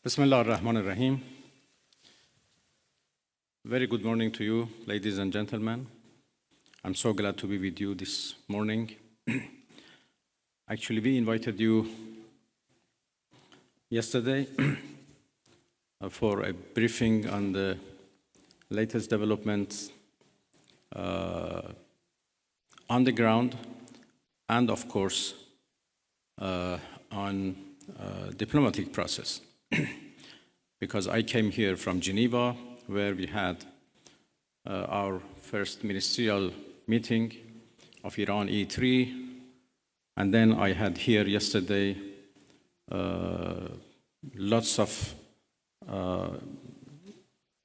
Bismillah ar-Rahman ar-Rahim. Very good morning to you, ladies and gentlemen. I'm so glad to be with you this morning. Actually, we invited you yesterday for a briefing on the latest developments on the ground and, of course, on diplomatic process. Because I came here from Geneva, where we had our first ministerial meeting of Iran E3, and then I had here yesterday lots of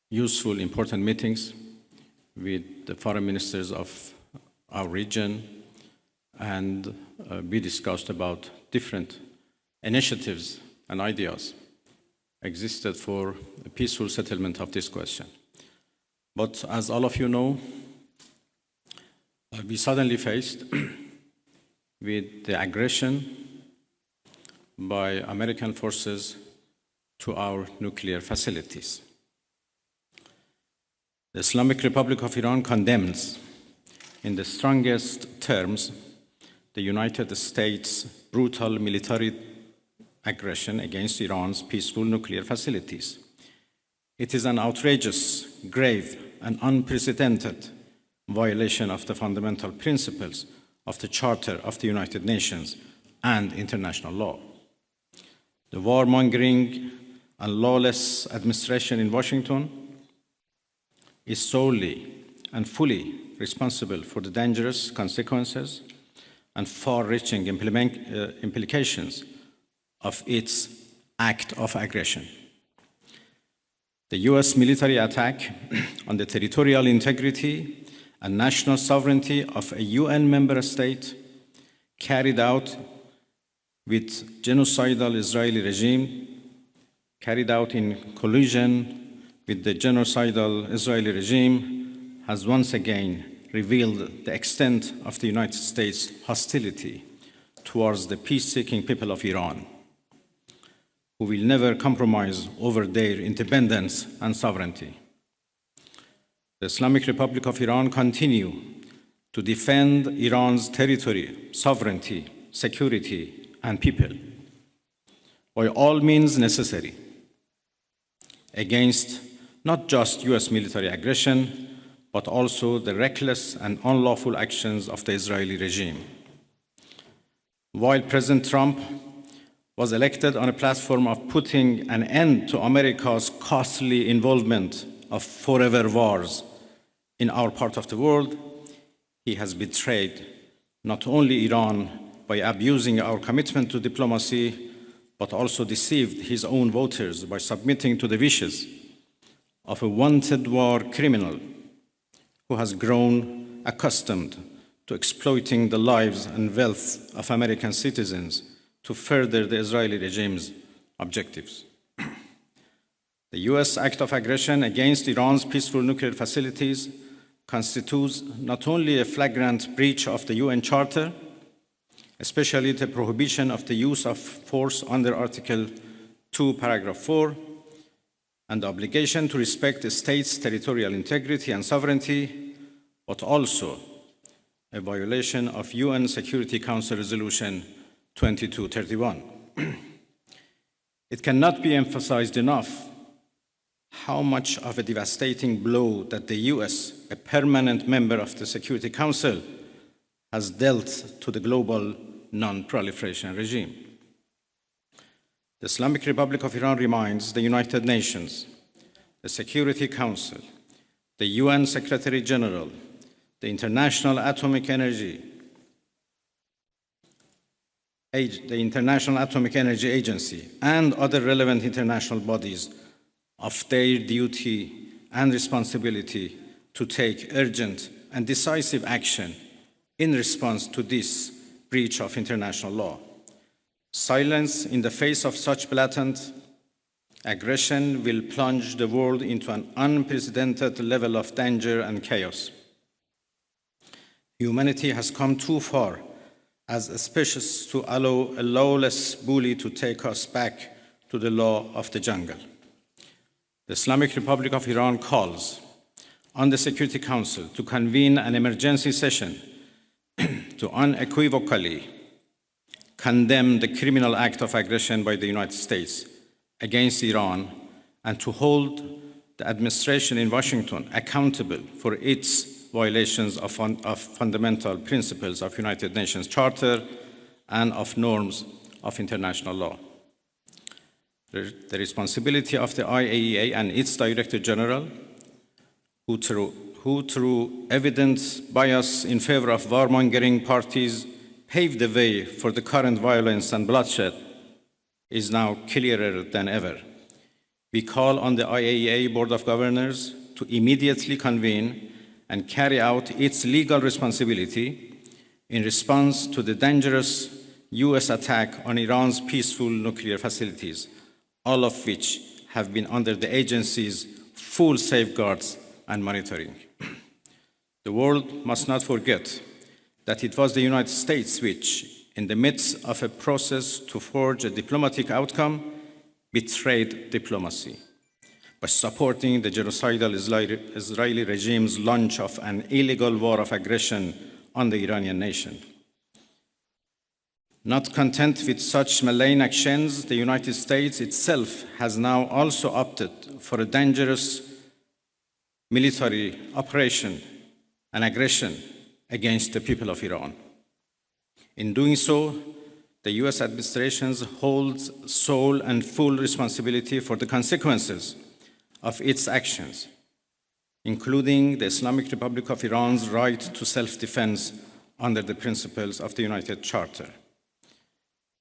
useful, important meetings with the foreign ministers of our region, and we discussed about different initiatives and ideas existed for a peaceful settlement of this question. But as all of you know, we suddenly faced with the aggression by American forces to our nuclear facilities. The Islamic Republic of Iran condemns in the strongest terms the United States' brutal military aggression against Iran's peaceful nuclear facilities. It is an outrageous, grave, and unprecedented violation of the fundamental principles of the Charter of the United Nations and international law. The warmongering and lawless administration in Washington is solely and fully responsible for the dangerous consequences and far-reaching implications of its act of aggression. The US military attack on the territorial integrity and national sovereignty of a UN member state carried out with genocidal Israeli regime, carried out in collusion with the genocidal Israeli regime, has once again revealed the extent of the United States' hostility towards the peace-seeking people of Iran, who will never compromise over their independence and sovereignty. The Islamic Republic of Iran continues to defend Iran's territory, sovereignty, security, and people by all means necessary against not just US military aggression, but also the reckless and unlawful actions of the Israeli regime. While President Trump was elected on a platform of putting an end to America's costly involvement of forever wars in our part of the world, he has betrayed not only Iran by abusing our commitment to diplomacy, but also deceived his own voters by submitting to the wishes of a wanted war criminal who has grown accustomed to exploiting the lives and wealth of American citizens to further the Israeli regime's objectives. The US act of aggression against Iran's peaceful nuclear facilities constitutes not only a flagrant breach of the UN Charter, especially the prohibition of the use of force under Article 2, Paragraph 4, and the obligation to respect the state's territorial integrity and sovereignty, but also a violation of UN Security Council Resolution 2231. It cannot be emphasized enough how much of a devastating blow that the US, a permanent member of the Security Council, has dealt to the global non-proliferation regime. The Islamic Republic of Iran reminds the United Nations, the Security Council, the UN Secretary General, the International Atomic Energy Agency, and other relevant international bodies of their duty and responsibility to take urgent and decisive action in response to this breach of international law. Silence in the face of such blatant aggression will plunge the world into an unprecedented level of danger and chaos. Humanity has come too far as a species to allow a lawless bully to take us back to the law of the jungle. The Islamic Republic of Iran calls on the Security Council to convene an emergency session to unequivocally condemn the criminal act of aggression by the United States against Iran and to hold the administration in Washington accountable for its violations of fundamental principles of United Nations Charter and of norms of international law. The responsibility of the IAEA and its Director General, who through evident bias in favor of warmongering parties paved the way for the current violence and bloodshed, is now clearer than ever. We call on the IAEA Board of Governors to immediately convene and carry out its legal responsibility in response to the dangerous US attack on Iran's peaceful nuclear facilities, all of which have been under the agency's full safeguards and monitoring. The world must not forget that it was the United States which, in the midst of a process to forge a diplomatic outcome, betrayed diplomacy by supporting the genocidal Israeli regime's launch of an illegal war of aggression on the Iranian nation. Not content with such malign actions, the United States itself has now also opted for a dangerous military operation and aggression against the people of Iran. In doing so, the US administration holds sole and full responsibility for the consequences of its actions, including the Islamic Republic of Iran's right to self-defense under the principles of the United Charter.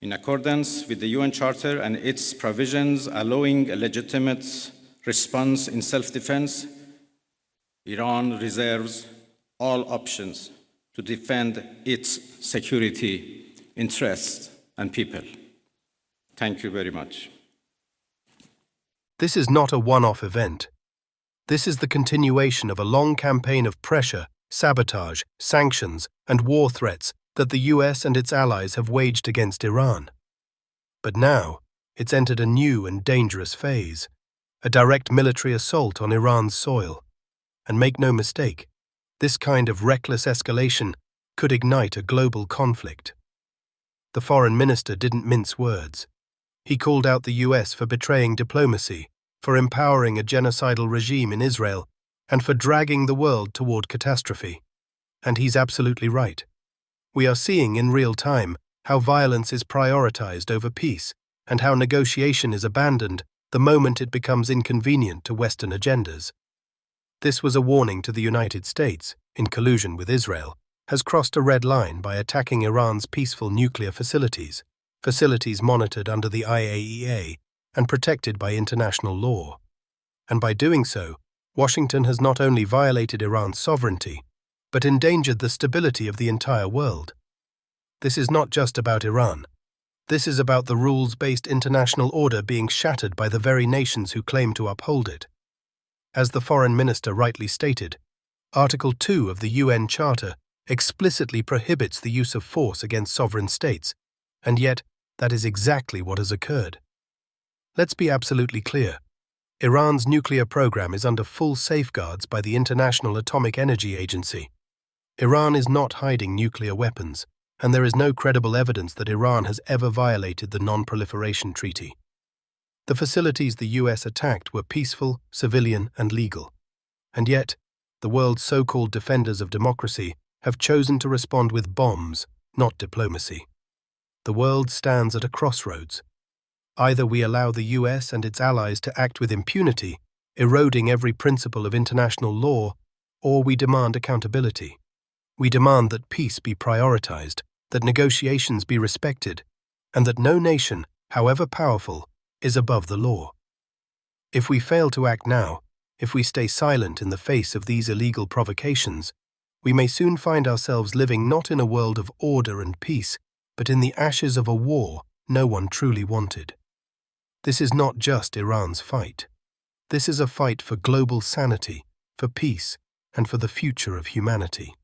In accordance with the UN Charter and its provisions allowing a legitimate response in self-defense, Iran reserves all options to defend its security, interests, and people. Thank you very much. This is not a one-off event. This is the continuation of a long campaign of pressure, sabotage, sanctions, and war threats that the US and its allies have waged against Iran. But now, it's entered a new and dangerous phase, a direct military assault on Iran's soil. And make no mistake, this kind of reckless escalation could ignite a global conflict. The foreign minister didn't mince words. He called out the US for betraying diplomacy, for empowering a genocidal regime in Israel, and for dragging the world toward catastrophe. And he's absolutely right. We are seeing in real time how violence is prioritized over peace and how negotiation is abandoned the moment it becomes inconvenient to Western agendas. This was a warning to the United States, in collusion with Israel, has crossed a red line by attacking Iran's peaceful nuclear facilities, facilities monitored under the IAEA and protected by international law. And by doing so, Washington has not only violated Iran's sovereignty, but endangered the stability of the entire world. This is not just about Iran. This is about the rules-based international order being shattered by the very nations who claim to uphold it. As the foreign minister rightly stated, Article 2 of the UN Charter explicitly prohibits the use of force against sovereign states, and yet that is exactly what has occurred. Let's be absolutely clear. Iran's nuclear program is under full safeguards by the International Atomic Energy Agency. Iran is not hiding nuclear weapons, and there is no credible evidence that Iran has ever violated the Non-Proliferation Treaty. The facilities the US attacked were peaceful, civilian, and legal. And yet, the world's so-called defenders of democracy have chosen to respond with bombs, not diplomacy. The world stands at a crossroads. Either we allow the US and its allies to act with impunity, eroding every principle of international law, or we demand accountability. We demand that peace be prioritized, that negotiations be respected, and that no nation, however powerful, is above the law. If we fail to act now, if we stay silent in the face of these illegal provocations, we may soon find ourselves living not in a world of order and peace, but in the ashes of a war no one truly wanted. This is not just Iran's fight. This is a fight for global sanity, for peace, and for the future of humanity.